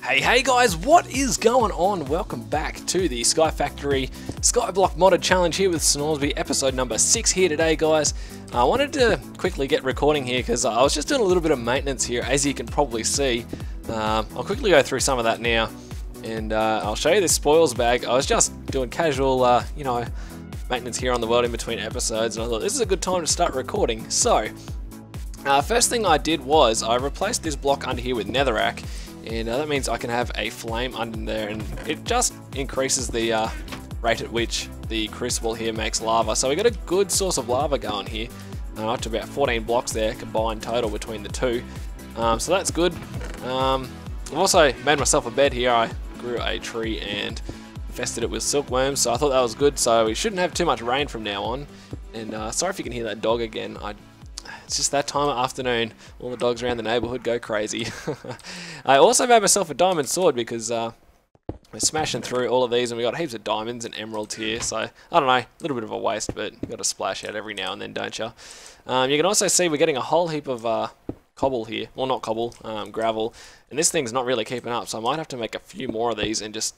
Hey guys, what is going on? Welcome back to the SkyFactory Skyblock modded challenge here with Snoresby, episode number 6 here today, guys. I wanted to quickly get recording here because I was just doing a little bit of maintenance here, as you can probably see. I'll quickly go through some of that now, and I'll show you this spoils bag. I was just doing casual, maintenance here on the world in between episodes, and I thought this is a good time to start recording. So, first thing I did was I replaced this block under here with netherrack. And that means I can have a flame under there, and it just increases the rate at which the crucible here makes lava. So we got a good source of lava going here, up to about 14 blocks there combined total between the two. So that's good. I've also made myself a bed here. I grew a tree and infested it with silkworms, so I thought that was good. So we shouldn't have too much rain from now on. And sorry if you can hear that dog again. It's just that time of afternoon. All the dogs around the neighborhood go crazy. I also made myself a diamond sword because we're smashing through all of these and we got heaps of diamonds and emeralds here. So, I don't know, a little bit of a waste, but you got to splash out every now and then, don't you? You can also see we're getting a whole heap of cobble here. Well, not cobble, gravel. And this thing's not really keeping up, so I might have to make a few more of these and just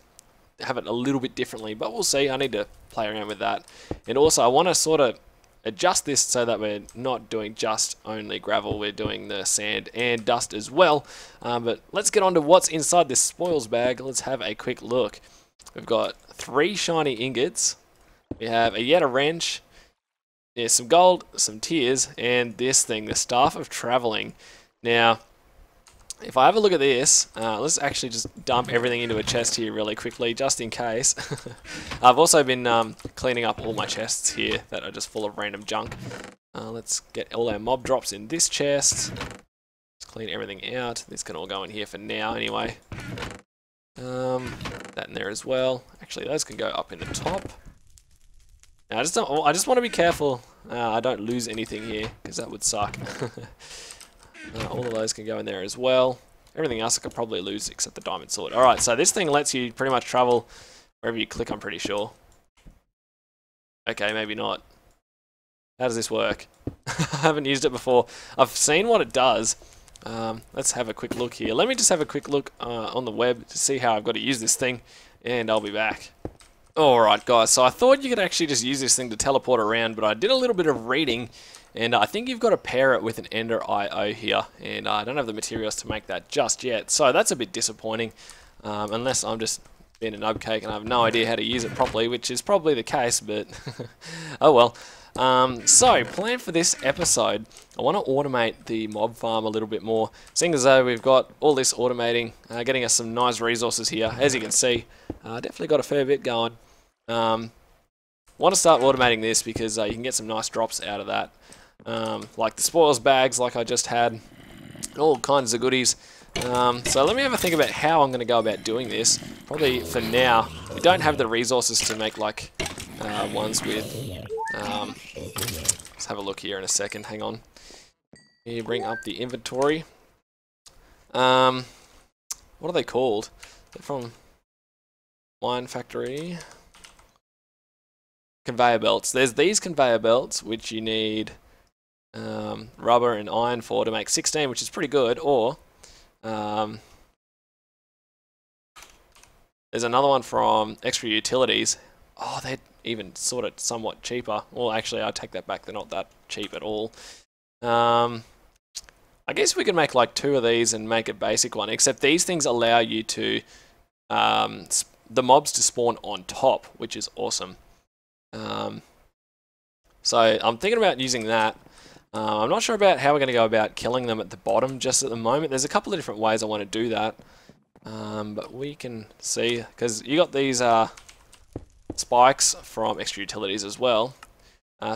have it a little bit differently. But we'll see. I need to play around with that. And also, I want to sort of adjust this so that we're not doing just only gravel, we're doing the sand and dust as well. But let's get on to what's inside this spoils bag. Let's have a quick look. We've got 3 shiny ingots, we have a Yeta wrench, there's some gold, some tears, and this thing, the staff of traveling. Now, if I have a look at this, let's actually just dump everything into a chest here really quickly, just in case. I've also been cleaning up all my chests here that are just full of random junk. Let's get all our mob drops in this chest. Let's clean everything out. This can all go in here for now anyway. That in there as well. Actually, those can go up in the top. Now, I just want to be careful I don't lose anything here, because that would suck. All of those can go in there as well. Everything else I could probably lose except the diamond sword. Alright, so this thing lets you pretty much travel wherever you click, I'm pretty sure. Okay, maybe not. How does this work? I haven't used it before. I've seen what it does. Let's have a quick look here. Let me just have a quick look on the web to see how I've got to use this thing, and I'll be back. Alright guys, so I thought you could actually just use this thing to teleport around, but I did a little bit of reading, and I think you've got to pair it with an Ender IO here, and I don't have the materials to make that just yet, so that's a bit disappointing, unless I'm just being a nubcake and I have no idea how to use it properly, which is probably the case, but oh well. So, plan for this episode, I want to automate the mob farm a little bit more, seeing as though we've got all this automating, getting us some nice resources here. As you can see, definitely got a fair bit going. Want to start automating this because you can get some nice drops out of that, like the spoils bags like I just had, all kinds of goodies. So let me have a think about how I'm going to go about doing this. Probably for now, we don't have the resources to make like ones with, let's have a look here in a second, hang on. Here, bring up the inventory. What are they called? They're from Mine Factory. Conveyor belts. There's these conveyor belts which you need rubber and iron for to make 16, which is pretty good, or there's another one from Extra Utilities. Oh, they're even sort of somewhat cheaper. Well, actually, I take that back. They're not that cheap at all. I guess we could make like 2 of these and make a basic one, except these things allow you to the mobs to spawn on top, which is awesome. So I'm thinking about using that. I'm not sure about how we're going to go about killing them at the bottom just at the moment. There's a couple of different ways I want to do that. But we can see, because you got these spikes from Extra Utilities as well.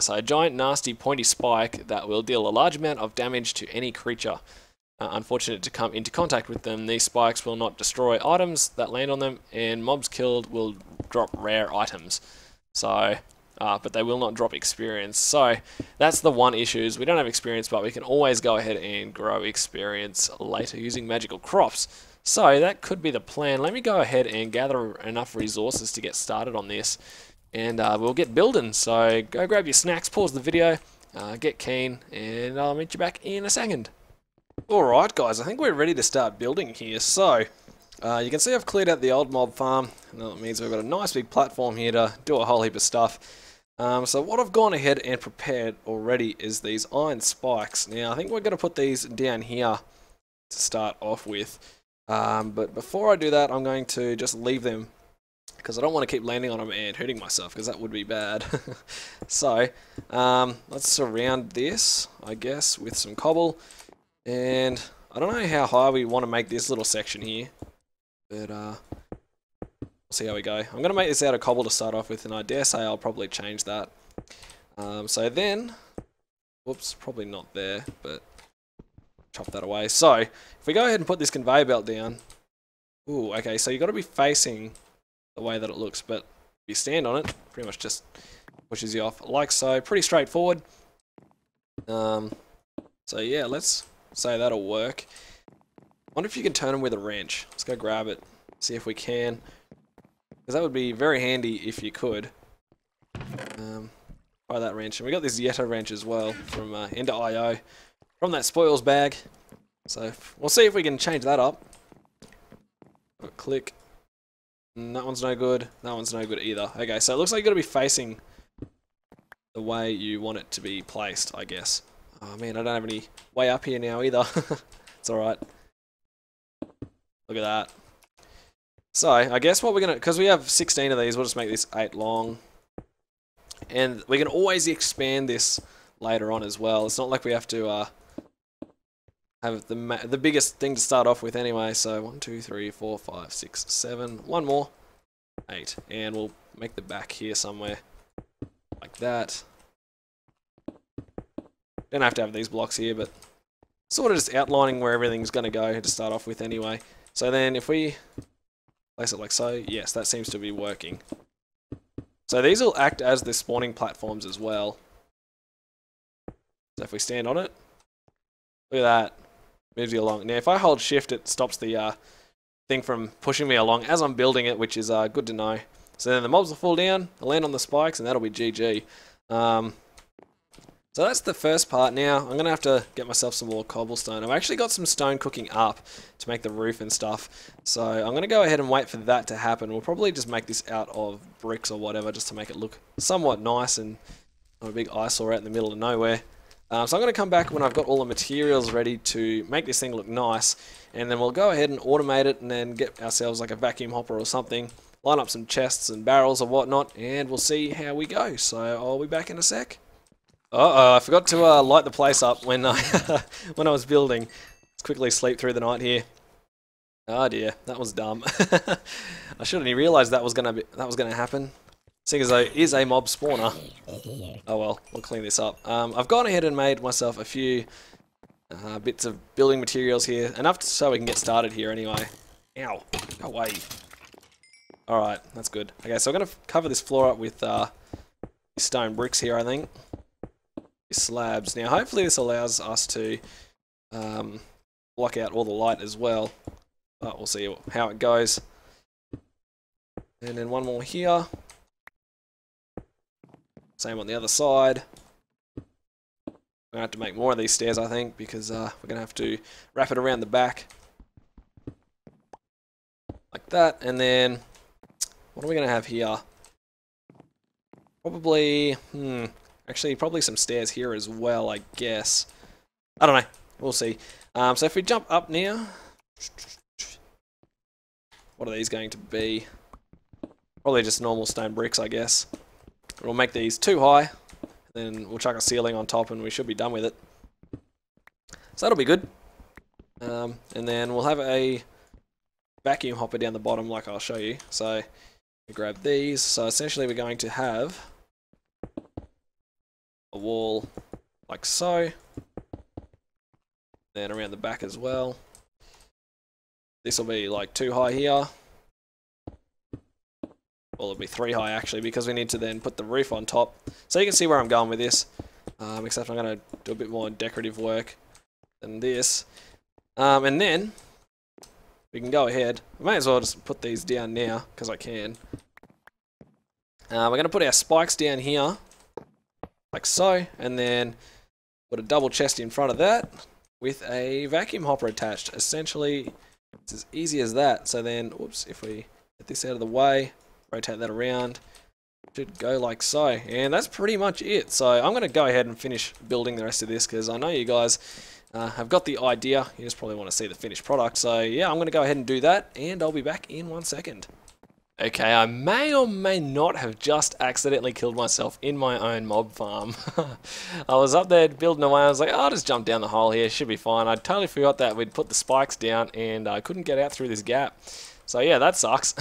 So a giant nasty pointy spike that will deal a large amount of damage to any creature. Unfortunate to come into contact with them, these spikes will not destroy items that land on them, and mobs killed will drop rare items. So, but they will not drop experience. So that's the one issue, is we don't have experience, but we can always go ahead and grow experience later using magical crops. So that could be the plan. Let me go ahead and gather enough resources to get started on this, and we'll get building. So go grab your snacks, pause the video, get keen, and I'll meet you back in a second. Alright guys, I think we're ready to start building here. So You can see I've cleared out the old mob farm, and that means we've got a nice big platform here to do a whole heap of stuff. So what I've gone ahead and prepared already is these iron spikes. Now I think we're going to put these down here to start off with. But before I do that, I'm going to just leave them because I don't want to keep landing on them and hurting myself, because that would be bad. So let's surround this, I guess, with some cobble. And I don't know how high we want to make this little section here, but we'll see how we go. I'm going to make this out of cobble to start off with, and I dare say I'll probably change that. So then, whoops, probably not there, but chop that away. So if we go ahead and put this conveyor belt down, ooh, okay, so you've got to be facing the way that it looks, but if you stand on it, pretty much just pushes you off like so. Pretty straightforward. So yeah, let's say that'll work. Wonder if you can turn them with a wrench. Let's go grab it, see if we can, because that would be very handy if you could. Try that wrench. And we got this Yeta wrench as well from Ender.io, from that spoils bag. So we'll see if we can change that up. Click. That one's no good. That one's no good either. Okay, so it looks like you've got to be facing the way you want it to be placed, I guess. Oh man, I don't have any way up here now either. It's alright. Look at that. So, I guess what we're going to... because we have 16 of these, we'll just make this 8 long. And we can always expand this later on as well. It's not like we have to have the biggest thing to start off with anyway. So 1, 2, 3, 4, 5, 6, 7. One more. 8. And we'll make the back here somewhere. Like that. Don't have to have these blocks here, but sort of just outlining where everything's going to go to start off with anyway. So then if we place it like so, yes, that seems to be working. So these will act as the spawning platforms as well. So if we stand on it, look at that, moves you along. Now if I hold shift, it stops the thing from pushing me along as I'm building it, which is good to know. So then the mobs will fall down, I'll land on the spikes, and that'll be GG. So that's the first part. Now I'm going to have to get myself some more cobblestone. I've actually got some stone cooking up to make the roof and stuff. So I'm going to go ahead and wait for that to happen. We'll probably just make this out of bricks or whatever, just to make it look somewhat nice and not a big eyesore out in the middle of nowhere. So I'm going to come back when I've got all the materials ready to make this thing look nice. And then we'll go ahead and automate it and then get ourselves like a vacuum hopper or something. Line up some chests and barrels or whatnot, and we'll see how we go. So I'll be back in a sec. Uh-oh, I forgot to light the place up when I when I was building. Let's quickly sleep through the night here. Oh dear, that was dumb. I should have realised that was gonna happen. Seeing as though it is a mob spawner. Oh well, we'll clean this up. I've gone ahead and made myself a few bits of building materials here, enough so we can get started here anyway. Ow, go away. Alright, that's good. Okay, so I'm gonna cover this floor up with stone bricks here, I think. Slabs. Now hopefully this allows us to block out all the light as well, but we'll see how it goes. And then one more here, same on the other side. I'm gonna have to make more of these stairs, I think, because we're gonna have to wrap it around the back like that. And then what are we gonna have here? Probably actually, probably some stairs here as well, I guess. I don't know. We'll see. So if we jump up now, what are these going to be? Probably just normal stone bricks, I guess. We'll make these too high, then we'll chuck a ceiling on top and we should be done with it. So that'll be good. And then we'll have a vacuum hopper down the bottom like I'll show you. So we grab these. So essentially we're going to have a wall like so, then around the back as well. This will be like 2 high here. Well, it'll be 3 high actually, because we need to then put the roof on top. So you can see where I'm going with this, except I'm going to do a bit more decorative work than this. And then we can go ahead. I may as well just put these down now because I can. We're going to put our spikes down here like so, and then put a double chest in front of that with a vacuum hopper attached. Essentially It's as easy as that. So then, oops, if we get this out of the way, rotate that around, should go like so. And that's pretty much it. So I'm going to go ahead and finish building the rest of this because I know you guys have got the idea. You just probably want to see the finished product. So yeah, I'm going to go ahead and do that, and I'll be back in 1 second. Okay, I may or may not have just accidentally killed myself in my own mob farm. I was up there building away, I was like, oh, I'll just jump down the hole here, should be fine. I totally forgot that we'd put the spikes down and I couldn't get out through this gap. So yeah, that sucks.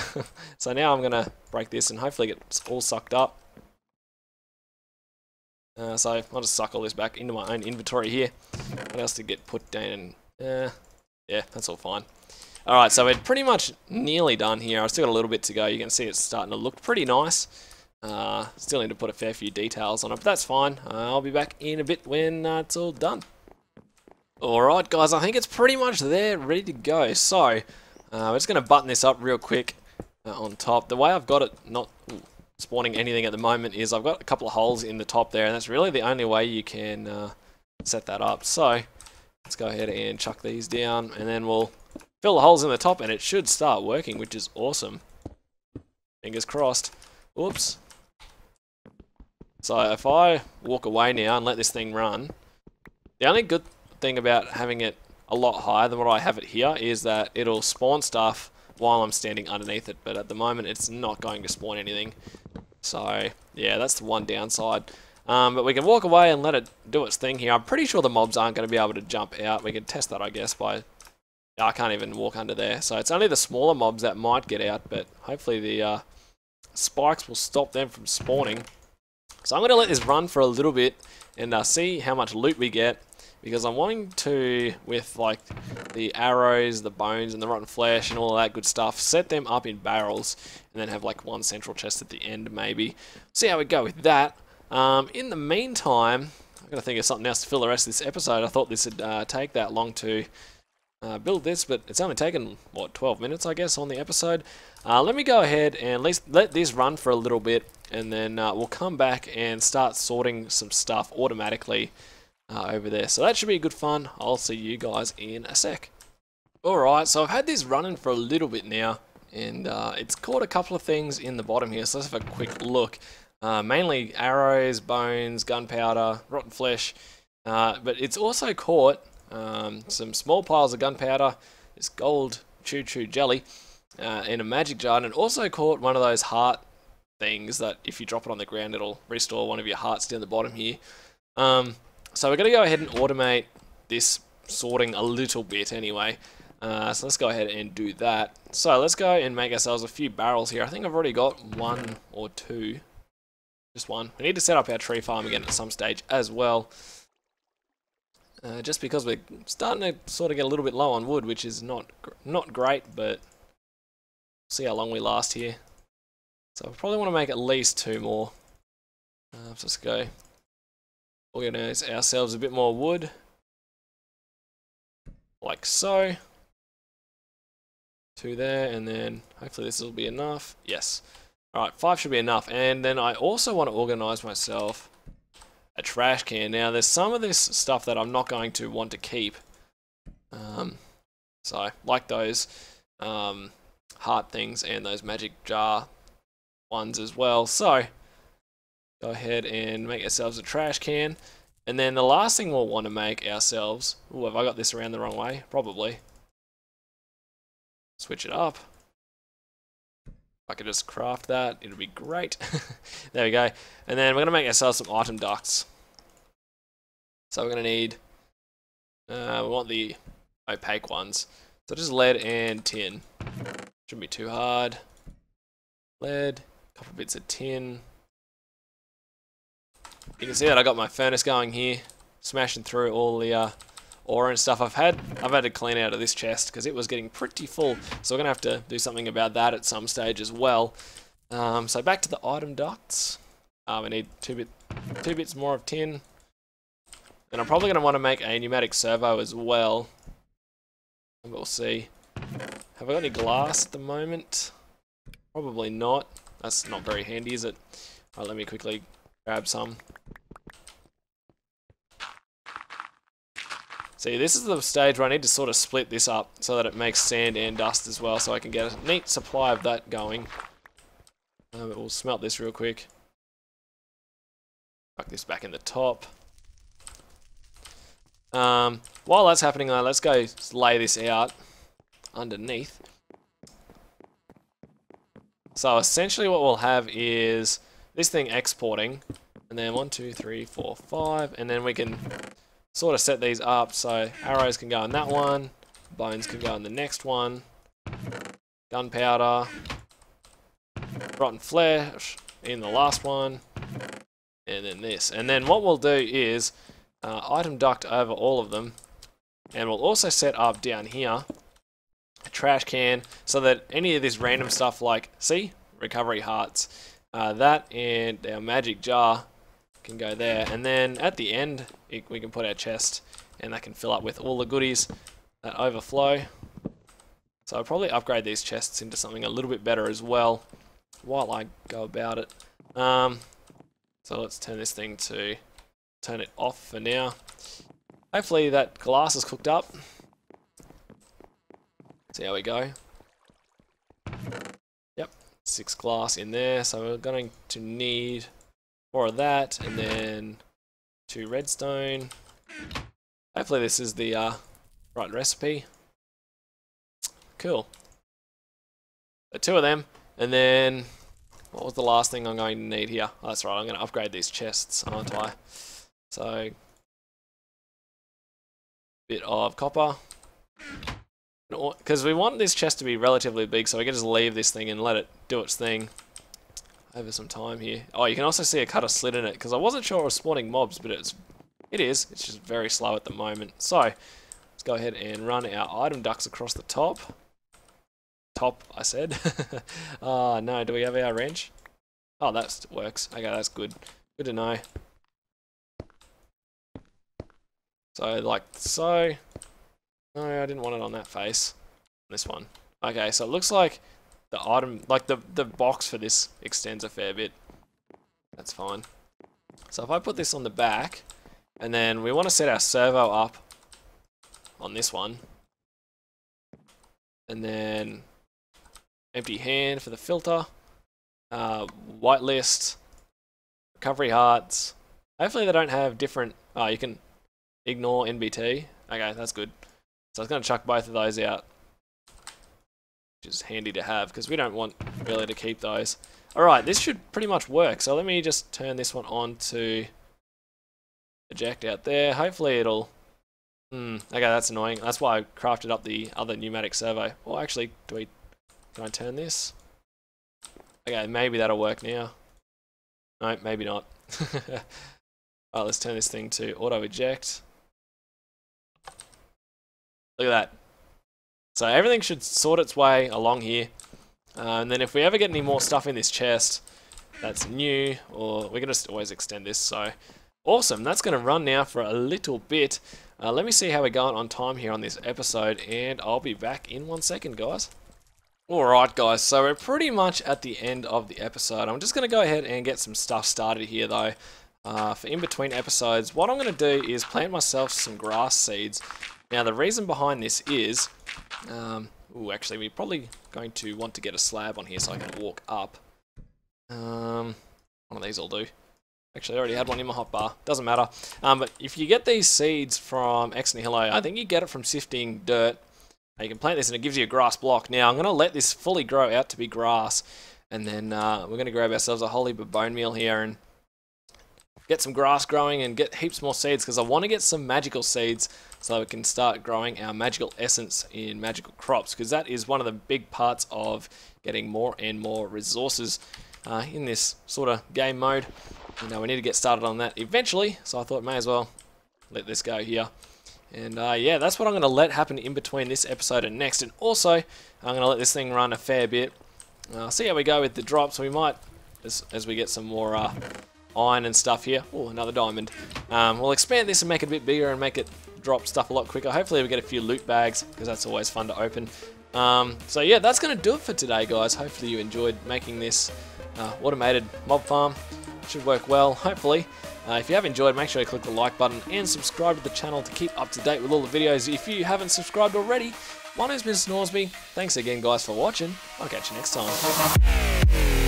So now I'm going to break this and hopefully get it all sucked up. So I'll just suck all this back into my own inventory here. What else did get put down? Yeah, that's all fine. Alright, so we're pretty much nearly done here. I've still got a little bit to go. You can see it's starting to look pretty nice. Still need to put a fair few details on it, but that's fine. I'll be back in a bit when it's all done. Alright guys, I think it's pretty much there, ready to go. So, we're just going to button this up real quick on top. The way I've got it not spawning anything at the moment is I've got a couple of holes in the top there, and that's really the only way you can set that up. So, let's go ahead and chuck these down, and then we'll fill the holes in the top and it should start working, which is awesome. Fingers crossed. Whoops. So if I walk away now and let this thing run, the only good thing about having it a lot higher than what I have it here is that it'll spawn stuff while I'm standing underneath it, but at the moment it's not going to spawn anything. So yeah, that's the one downside. But we can walk away and let it do its thing here. I'm pretty sure the mobs aren't going to be able to jump out. We can test that, I guess, by... I can't even walk under there. So it's only the smaller mobs that might get out, but hopefully the spikes will stop them from spawning. So I'm going to let this run for a little bit and see how much loot we get, because I'm wanting to, with like the arrows, the bones, and the rotten flesh and all of that good stuff, set them up in barrels and then have like one central chest at the end maybe. See how we go with that. In the meantime, I'm going to think of something else to fill the rest of this episode. I thought this would take that long to... build this, but it's only taken, what, 12 minutes, I guess, on the episode. Let me go ahead and at least let this run for a little bit, and then we'll come back and start sorting some stuff automatically over there. So that should be good fun. I'll see you guys in a sec. Alright, so I've had this running for a little bit now, and it's caught a couple of things in the bottom here, so let's have a quick look. Mainly arrows, bones, gunpowder, rotten flesh, but it's also caught some small piles of gunpowder, this gold choo-choo jelly, in a magic jar, and it also caught one of those heart things that if you drop it on the ground it'll restore one of your hearts down the bottom here. So we're going to go ahead and automate this sorting a little bit anyway. So let's go ahead and do that. So let's go and make ourselves a few barrels here. I think I've already got one or two. Just one. We need to set up our tree farm again at some stage as well. Just because we're starting to sort of get a little bit low on wood, which is not great, but see how long we last here. So we probably want to make at least two more. Let's just go organize ourselves a bit more wood, like so. Two there, and then hopefully this will be enough. Yes. Alright, 5 should be enough. And then I also want to organize myself a trash can. Now, there's some of this stuff that I'm not going to want to keep. So, like those heart things and those magic jar ones as well. So, go ahead and make ourselves a trash can. And then the last thing we'll want to make ourselves... Ooh, have I got this around the wrong way? Probably. Switch it up. If I could just craft that, it'll be great. There we go. And then we're going to make ourselves some item ducts. So we're going to need, we want the opaque ones. So just lead and tin. Shouldn't be too hard. Lead, a couple bits of tin. You can see that I got my furnace going here, smashing through all the ore and stuff. I've had to clean out of this chest because it was getting pretty full, so we're gonna have to do something about that at some stage as well. So back to the item ducts. We need two bits more of tin, and I'm probably gonna want to make a pneumatic servo as well. And we'll see. Have I got any glass at the moment? Probably not. That's not very handy, is it? Alright, let me quickly grab some. See, this is the stage where I need to sort of split this up so that it makes sand and dust as well, so I can get a neat supply of that going. But we'll smelt this real quick. Tuck this back in the top. While that's happening though, let's go lay this out underneath. So essentially what we'll have is this thing exporting, and then 1, 2, 3, 4, 5, and then we can sort of set these up so arrows can go in that one, bones can go in the next one, gunpowder, rotten flesh in the last one, and then this. And then what we'll do is item duct over all of them, and we'll also set up down here a trash can so that any of this random stuff like, see, recovery hearts, that and our magic jar can go there, and then at the end we can put our chest and that can fill up with all the goodies that overflow. So I'll probably upgrade these chests into something a little bit better as well while I go about it. So let's turn this thing to turn it off for now. Hopefully that glass is cooked up. See how we go. Yep, 6 glass in there, so we're going to need 4 of that, and then 2 redstone. Hopefully this is the right recipe. Cool. So 2 of them, and then what was the last thing I'm going to need here? Oh, that's right, I'm going to upgrade these chests, aren't I? So, bit of copper. Because we want this chest to be relatively big, so we can just leave this thing and let it do its thing over some time here. Oh, you can also see I cut a slit in it, because I wasn't sure it was spawning mobs, but it is. It's just very slow at the moment. So, let's go ahead and run our item ducts across the top. Top, I said. Oh, no, do we have our wrench? Oh, that works. Okay, that's good. Good to know. So, like so. No, I didn't want it on that face. This one. Okay, so it looks like the item, like the box for this extends a fair bit. That's fine. So if I put this on the back, and then we want to set our servo up on this one, and then empty hand for the filter, whitelist, recovery hearts. Hopefully they don't have different. Oh, you can ignore NBT. Okay, that's good. So I was going to chuck both of those out, which is handy to have because we don't want really to keep those. Alright, this should pretty much work. So let me just turn this one on to eject out there. Hopefully it'll... okay, that's annoying. That's why I crafted up the other pneumatic servo. Or actually, can I turn this? Okay, maybe that'll work now. No, maybe not. Alright, let's turn this thing to auto eject. Look at that. So everything should sort its way along here. And then if we ever get any more stuff in this chest that's new, or we can just always extend this. So awesome. That's going to run now for a little bit. Let me see how we're going on time here on this episode, and I'll be back in 1 second, guys. Alright guys, so we're pretty much at the end of the episode. I'm just going to go ahead and get some stuff started here though. For in between episodes, what I'm going to do is plant myself some grass seeds. Now the reason behind this is, actually we're probably going to want to get a slab on here so I can walk up. One of these will do. Actually I already had one in my hotbar, doesn't matter. But if you get these seeds from Ex Nihilo, I think you get it from sifting dirt. You can plant this and it gives you a grass block. Now I'm going to let this fully grow out to be grass, and then we're going to grab ourselves a whole heap of bone meal here and get some grass growing and get heaps more seeds, because I want to get some magical seeds so we can start growing our magical essence in magical crops, because that is one of the big parts of getting more and more resources in this sort of game mode. You know, we need to get started on that eventually, so I thought may as well let this go here. And yeah, that's what I'm going to let happen in between this episode and next. And also, I'm going to let this thing run a fair bit. See how we go with the drops. We might, as we get some more iron and stuff here. Oh, another diamond. We'll expand this and make it a bit bigger and make it drop stuff a lot quicker. Hopefully we get a few loot bags, because that's always fun to open. So yeah, that's going to do it for today, guys. Hopefully you enjoyed making this automated mob farm. Should work well, hopefully. If you have enjoyed, make sure you click the like button and subscribe to the channel to keep up to date with all the videos. If you haven't subscribed already, my name's been Snoresby. Thanks again, guys, for watching. I'll catch you next time.